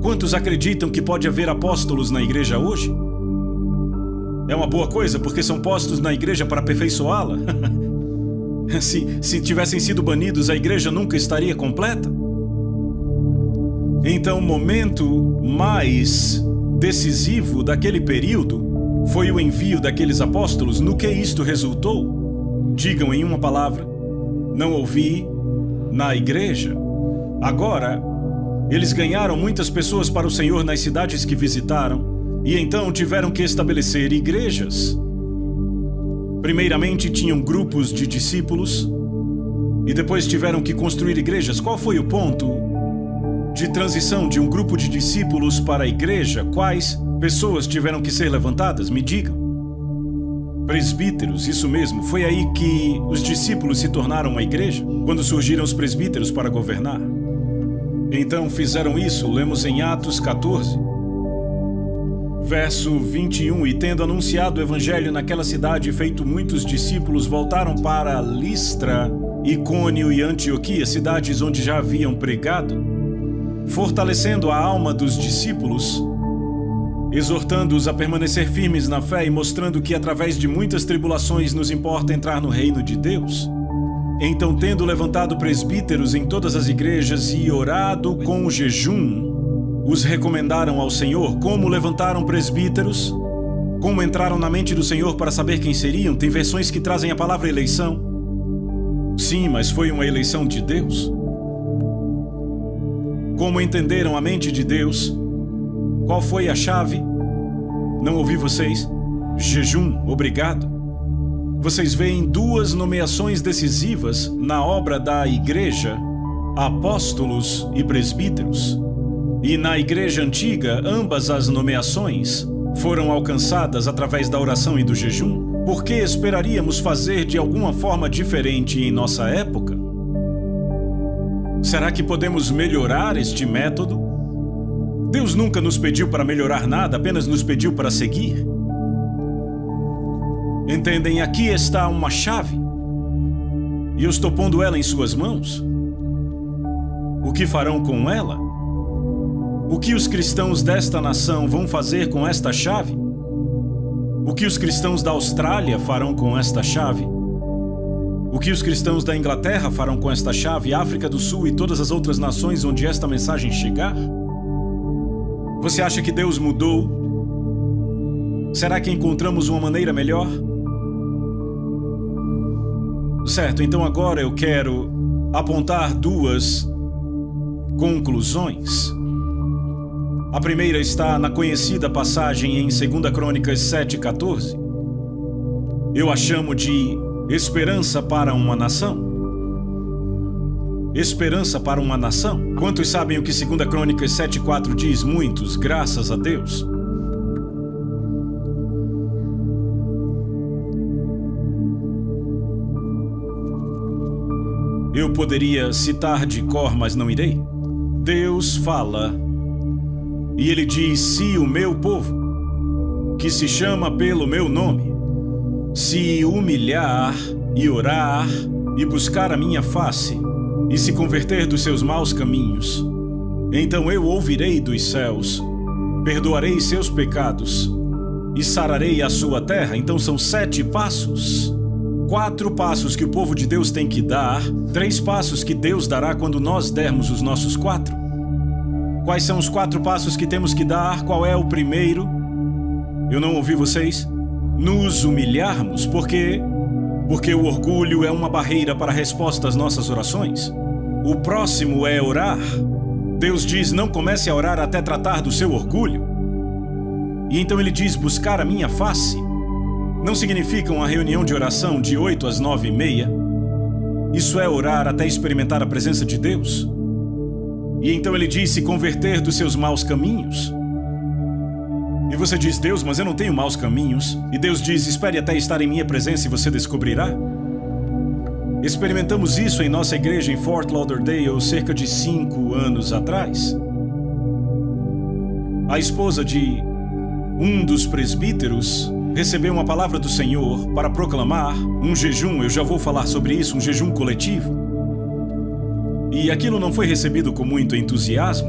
Quantos acreditam que pode haver apóstolos na igreja hoje? É uma boa coisa, porque são postos na igreja para aperfeiçoá-la. Se tivessem sido banidos, a igreja nunca estaria completa. Então, o momento mais decisivo daquele período foi o envio daqueles apóstolos. No que isto resultou? Digam em uma palavra: não ouvi na igreja. Agora, eles ganharam muitas pessoas para o Senhor nas cidades que visitaram, e então tiveram que estabelecer igrejas. Primeiramente tinham grupos de discípulos, e depois tiveram que construir igrejas. Qual foi o ponto de transição de um grupo de discípulos para a igreja? Quais pessoas tiveram que ser levantadas? Me digam. Presbíteros, isso mesmo. Foi aí que os discípulos se tornaram uma igreja, quando surgiram os presbíteros para governar. Então fizeram isso. Lemos em Atos 14, verso 21. E tendo anunciado o evangelho naquela cidade e feito muitos discípulos, voltaram para Listra, Icônio e Antioquia, cidades onde já haviam pregado, fortalecendo a alma dos discípulos, exortando-os a permanecer firmes na fé e mostrando que através de muitas tribulações nos importa entrar no reino de Deus. Então, tendo levantado presbíteros em todas as igrejas e orado com jejum, os recomendaram ao Senhor. Como levantaram presbíteros? Como entraram na mente do Senhor para saber quem seriam? Tem versões que trazem a palavra eleição. Sim, mas foi uma eleição de Deus. Como entenderam a mente de Deus? Qual foi a chave? Não ouvi vocês. Jejum, obrigado. Vocês veem 2 nomeações decisivas na obra da igreja: apóstolos e presbíteros. E na igreja antiga, ambas as nomeações foram alcançadas através da oração e do jejum. Por que esperaríamos fazer de alguma forma diferente em nossa época? Será que podemos melhorar este método? Deus nunca nos pediu para melhorar nada, apenas nos pediu para seguir. Entendem? Aqui está uma chave. E eu estou pondo ela em suas mãos. O que farão com ela? O que os cristãos desta nação vão fazer com esta chave? O que os cristãos da Austrália farão com esta chave? O que os cristãos da Inglaterra farão com esta chave, África do Sul e todas as outras nações onde esta mensagem chegar? Você acha que Deus mudou? Será que encontramos uma maneira melhor? Certo, então agora eu quero apontar duas conclusões. A primeira está na conhecida passagem em 2 Crônicas 7:14. Eu a chamo de esperança para uma nação. Esperança para uma nação. Quantos sabem o que 2 Crônicas 7:4 diz? Muitos, graças a Deus. Eu poderia citar de cor, mas não irei. Deus fala, e ele diz: se o meu povo, que se chama pelo meu nome, se humilhar e orar e buscar a minha face e se converter dos seus maus caminhos, então eu ouvirei dos céus, perdoarei seus pecados e sararei a sua terra. Então são 7 passos. 4 passos que o povo de Deus tem que dar, 3 passos que Deus dará quando nós dermos os nossos 4. Quais são os 4 passos que temos que dar? Qual é o primeiro? Eu não ouvi vocês? Nos humilharmos. Por quê? Porque o orgulho é uma barreira para a resposta às nossas orações. O próximo é orar. Deus diz: não comece a orar até tratar do seu orgulho. E então ele diz: buscar a minha face. Não significa uma reunião de oração de 8 às 9:30. Isso é orar até experimentar a presença de Deus. E então ele diz: se converter dos seus maus caminhos. E você diz: Deus, mas eu não tenho maus caminhos. E Deus diz: espere até estar em minha presença e você descobrirá. Experimentamos isso em nossa igreja em Fort Lauderdale cerca de 5 anos atrás. A esposa de um dos presbíteros recebeu uma palavra do Senhor para proclamar um jejum. Eu já vou falar sobre isso, um jejum coletivo. E aquilo não foi recebido com muito entusiasmo.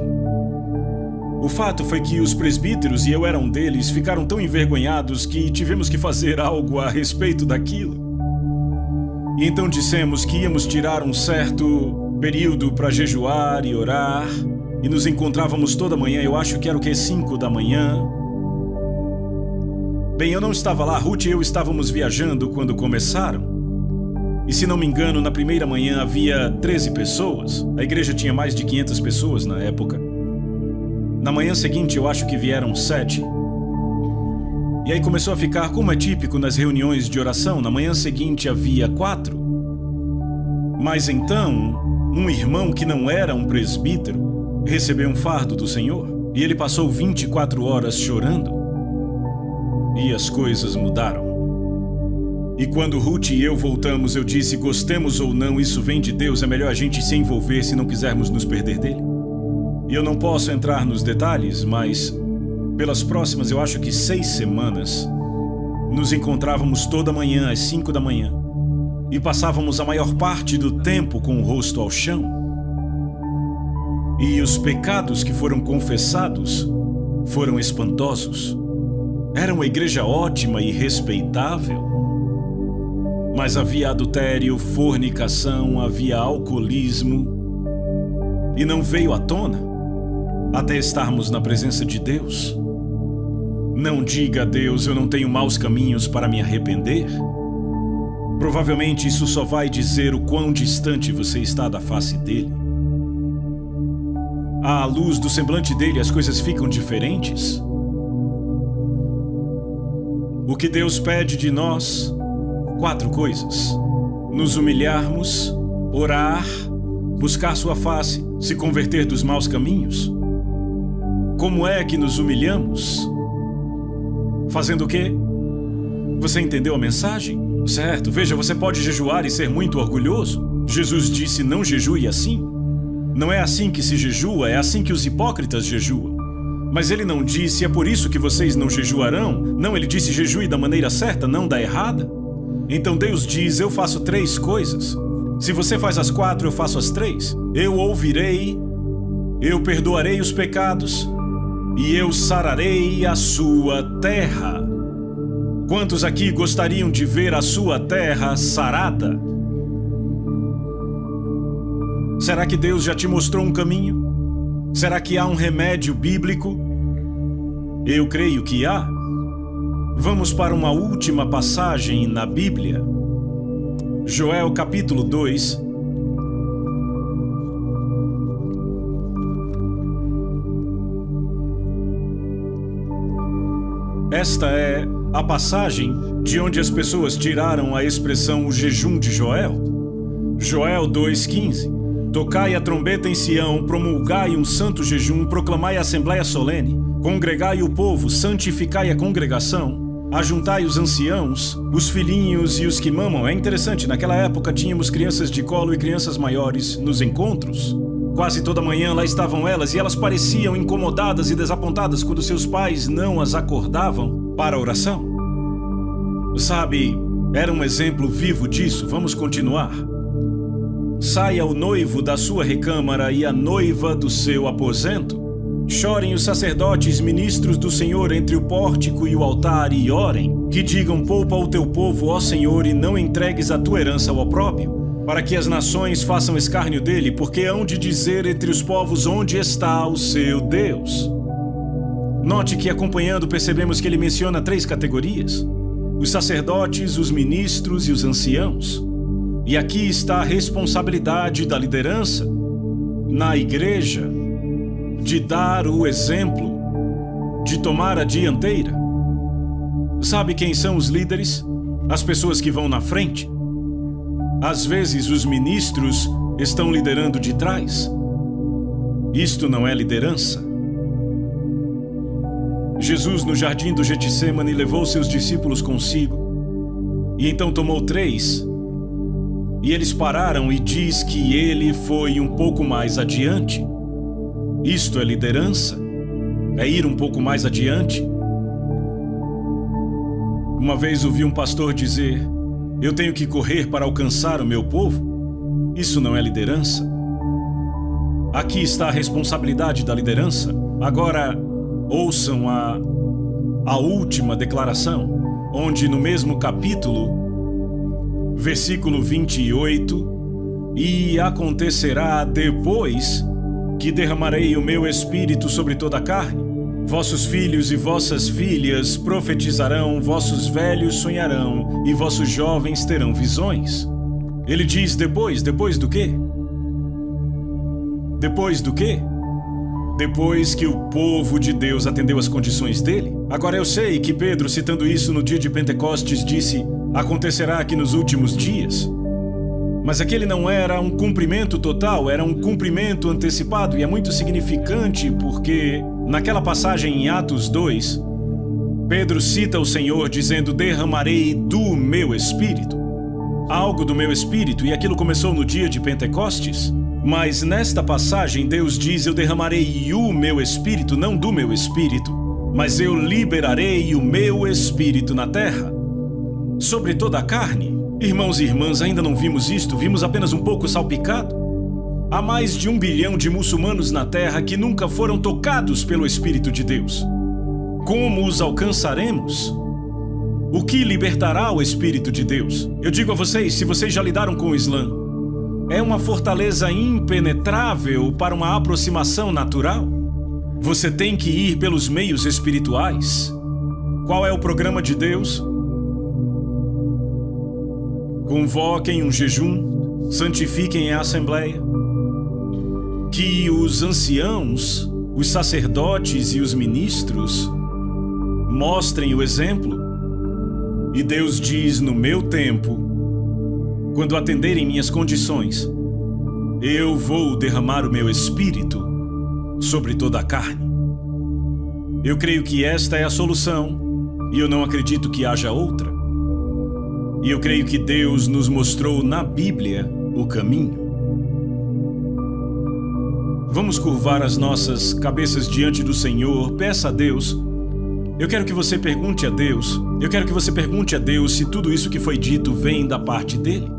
O fato foi que os presbíteros, e eu era um deles, ficaram tão envergonhados que tivemos que fazer algo a respeito daquilo. E então dissemos que íamos tirar um certo período para jejuar e orar, e nos encontrávamos toda manhã. Eu acho que era o que? 5 da manhã. Bem, eu não estava lá, Ruth e eu estávamos viajando quando começaram. E se não me engano, na primeira manhã havia 13 pessoas. A igreja tinha mais de 500 pessoas na época. Na manhã seguinte, eu acho que vieram 7. E aí começou a ficar como é típico nas reuniões de oração. Na manhã seguinte havia 4. Mas então, um irmão que não era um presbítero recebeu um fardo do Senhor. E ele passou 24 horas chorando. E as coisas mudaram. E quando Ruth e eu voltamos, eu disse: gostemos ou não, isso vem de Deus, é melhor a gente se envolver se não quisermos nos perder dele. E eu não posso entrar nos detalhes, mas pelas próximas, eu acho que 6 semanas, nos encontrávamos toda manhã às 5 da manhã e passávamos a maior parte do tempo com o rosto ao chão. E os pecados que foram confessados foram espantosos. Era uma igreja ótima e respeitável, mas havia adultério, fornicação, havia alcoolismo, e não veio à tona até estarmos na presença de Deus. Não diga a Deus: eu não tenho maus caminhos para me arrepender. Provavelmente isso só vai dizer o quão distante você está da face dele. À luz do semblante dele, as coisas ficam diferentes. O que Deus pede de nós? 4 coisas: nos humilharmos, orar, buscar sua face, se converter dos maus caminhos. Como é que nos humilhamos? Fazendo o quê? Você entendeu a mensagem? Certo, veja, você pode jejuar e ser muito orgulhoso. Jesus disse: não jejue assim. Não é assim que se jejua, é assim que os hipócritas jejuam. Mas ele não disse, é por isso que vocês não jejuarão? Não, ele disse, jejue da maneira certa, não da errada. Então Deus diz, eu faço 3 coisas. Se você faz as 4, eu faço as 3. Eu ouvirei, eu perdoarei os pecados e eu sararei a sua terra. Quantos aqui gostariam de ver a sua terra sarada? Será que Deus já te mostrou um caminho? Será que há um remédio bíblico? Eu creio que há. Vamos para uma última passagem na Bíblia. Joel capítulo 2. Esta é a passagem de onde as pessoas tiraram a expressão o jejum de Joel. Joel 2,15. Tocai a trombeta em Sião, promulgai um santo jejum, proclamai a assembleia solene, congregai o povo, santificai a congregação, ajuntai os anciãos, os filhinhos e os que mamam. É interessante, naquela época tínhamos crianças de colo e crianças maiores nos encontros. Quase toda manhã lá estavam elas e elas pareciam incomodadas e desapontadas quando seus pais não as acordavam para a oração. Sabe, era um exemplo vivo disso. Vamos continuar. Saia o noivo da sua recâmara e a noiva do seu aposento. Chorem os sacerdotes, ministros do Senhor, entre o pórtico e o altar, e orem. Que digam, poupa o teu povo, ó Senhor, e não entregues a tua herança ao opróbrio, para que as nações façam escárnio dele, porque hão de dizer entre os povos onde está o seu Deus. Note que, acompanhando, percebemos que ele menciona 3 categorias: os sacerdotes, os ministros e os anciãos. E aqui está a responsabilidade da liderança na igreja de dar o exemplo, de tomar a dianteira. Sabe quem são os líderes? As pessoas que vão na frente. Às vezes os ministros estão liderando de trás. Isto não é liderança. Jesus, no jardim do Getsêmani, levou seus discípulos consigo. E então tomou 3. E eles pararam e diz que ele foi um pouco mais adiante. Isto é liderança? É ir um pouco mais adiante? Uma vez ouvi um pastor dizer, eu tenho que correr para alcançar o meu povo. Isso não é liderança. Aqui está a responsabilidade da liderança. Agora, ouçam a última declaração, onde no mesmo capítulo, versículo 28, e acontecerá depois que derramarei o meu espírito sobre toda a carne. Vossos filhos e vossas filhas profetizarão, vossos velhos sonharão e vossos jovens terão visões. Ele diz depois do quê? Depois do quê? Depois que o povo de Deus atendeu às condições dele. Agora eu sei que Pedro, citando isso no dia de Pentecostes, disse, acontecerá aqui nos últimos dias. Mas aquele não era um cumprimento total, era um cumprimento antecipado, e é muito significante porque, naquela passagem em Atos 2, Pedro cita o Senhor dizendo, derramarei do meu espírito. Algo do meu espírito, e aquilo começou no dia de Pentecostes. Mas nesta passagem Deus diz, eu derramarei o meu espírito, não do meu espírito, mas eu liberarei o meu espírito na terra, sobre toda a carne. Irmãos e irmãs, ainda não vimos isto, vimos apenas um pouco salpicado. Há mais de 1 bilhão de muçulmanos na Terra que nunca foram tocados pelo Espírito de Deus. Como os alcançaremos? O que libertará o Espírito de Deus? Eu digo a vocês, se vocês já lidaram com o Islã, é uma fortaleza impenetrável para uma aproximação natural. Você tem que ir pelos meios espirituais. Qual é o programa de Deus? Convoquem um jejum, santifiquem a assembleia, que os anciãos, os sacerdotes e os ministros mostrem o exemplo. E Deus diz, no meu tempo, quando atenderem minhas condições, eu vou derramar o meu espírito sobre toda a carne. Eu creio que esta é a solução, e eu não acredito que haja outra. E eu creio que Deus nos mostrou na Bíblia o caminho. Vamos curvar as nossas cabeças diante do Senhor. Peça a Deus. Eu quero que você pergunte a Deus. Eu quero que você pergunte a Deus se tudo isso que foi dito vem da parte dele.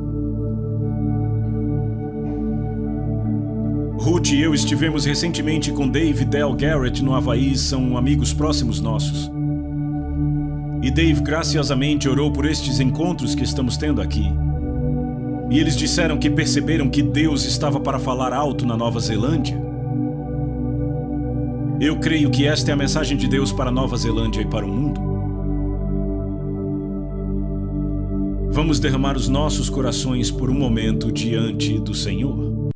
Ruth e eu estivemos recentemente com Dave e Del Garrett no Havaí, são amigos próximos nossos. E Dave graciosamente orou por estes encontros que estamos tendo aqui. E eles disseram que perceberam que Deus estava para falar alto na Nova Zelândia. Eu creio que esta é a mensagem de Deus para a Nova Zelândia e para o mundo. Vamos derramar os nossos corações por um momento diante do Senhor.